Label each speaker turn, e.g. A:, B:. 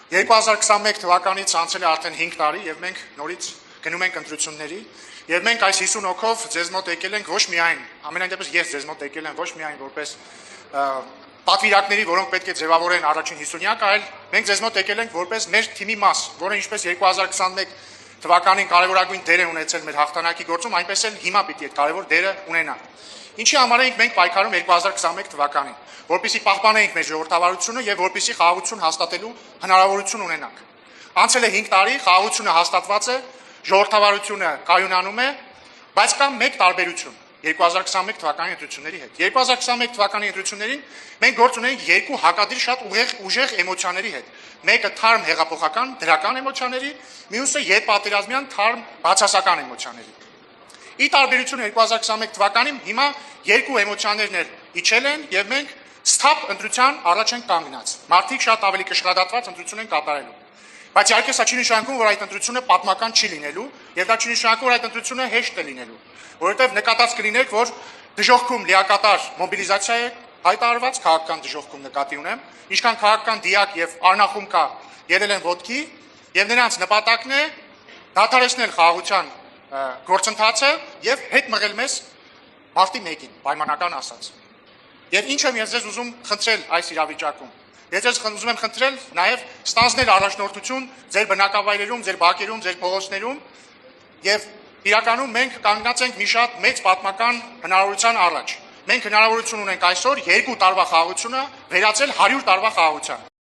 A: 2021 թվականից անցել է արդեն 5 տարի եւ մենք նորից գնում ենք ընտրությունների եւ մենք այս 50 հոգով ձեզ մոտ եկել ենք ոչ միայն ամենայն դեպս ես ձեզ մոտ եկել եմ ոչ միայն որպես պատվիրակների, որոնք պետք է ձևավորեն առաջին 50-յակ, այլ մենք ձեզ մոտ եկել ենք որպես մեր թիմի մաս, որը ինչպես 2021 թվականին կարևորագույն դեր է ունեցել մեր հաղթանակի գործում, այնպես էլ հիմա պիտի այդ կարևոր դերը ունենա։ Ինչի համար ենք մենք պայքարում 2021 թվականին, որպեսզի պահպանենք մեր ժողովրդավարությունը եւ որպեսզի խաղաղություն հաստատելու հնարավորություն ունենանք։ Անցել է 5 տարի, խաղաղությունը հաստատված է, ժողովրդավարությունը կայունանում է, բայց կա մեկ տարբերություն 2021 թվականի ընտրությունների հետ։ 2021 թվականի ընտրություններին մենք գործ ունենք երկու հակադիր շատ ուժեղ էմոցիաների հետ։ Մեկը թարմ հեղափոխական դրական էմոցիաների, մյուսը յետպատերազմյան թարմ բացասական էմոցիաների։ Ի տարբերություն 2021 թվականին հիմա երկու էմոցիաներն իջել են եւ մենք ստապ ընտրության առաջ ենք կանգնած։ Մարդիկ շատ ավելի կշռադատված ընտրություն են կատարելու։ Բայց իհարկե սա չի նշանակում, որ այդ ընտրությունը պատմական չի լինելու, եւ դա չի նշանակում, որ այդ ընտրությունը հեշտ է լինելու, որովհետեւ նկատած կլինեք, որ դժոխքում լիակատար մոբիլիզացիա է հայտարարված, քաղաքական դժոխքում նկատի ունեմ, ինչքան քաղաքական դիակ եւ արնախում կա, ելել են ոտքի, եւ նրանց նպատակն է դադարեցնել խաղաղության գործընթացը եւ հետ մղել մեզ մարտի 1-ին, պայմանական ասած։ Եվ ինչ եմ ես ձեզ ուզում խնդրել այս իրավիճակում։ Ես ձեզ ուզում եմ խնդրել նաեւ ստանձնել առաջնորդություն ձեր բնակավայրերում, ձեր բակերում, ձեր փողոցներում եւ իրականում մենք կանգնած ենք մի շատ մեծ պատմական հնարավորության առաջ։ Մենք հնարավորություն ունենք այսօր 2 տարվա խաղաղությունը վերածել 100 տարվա խաղաղության։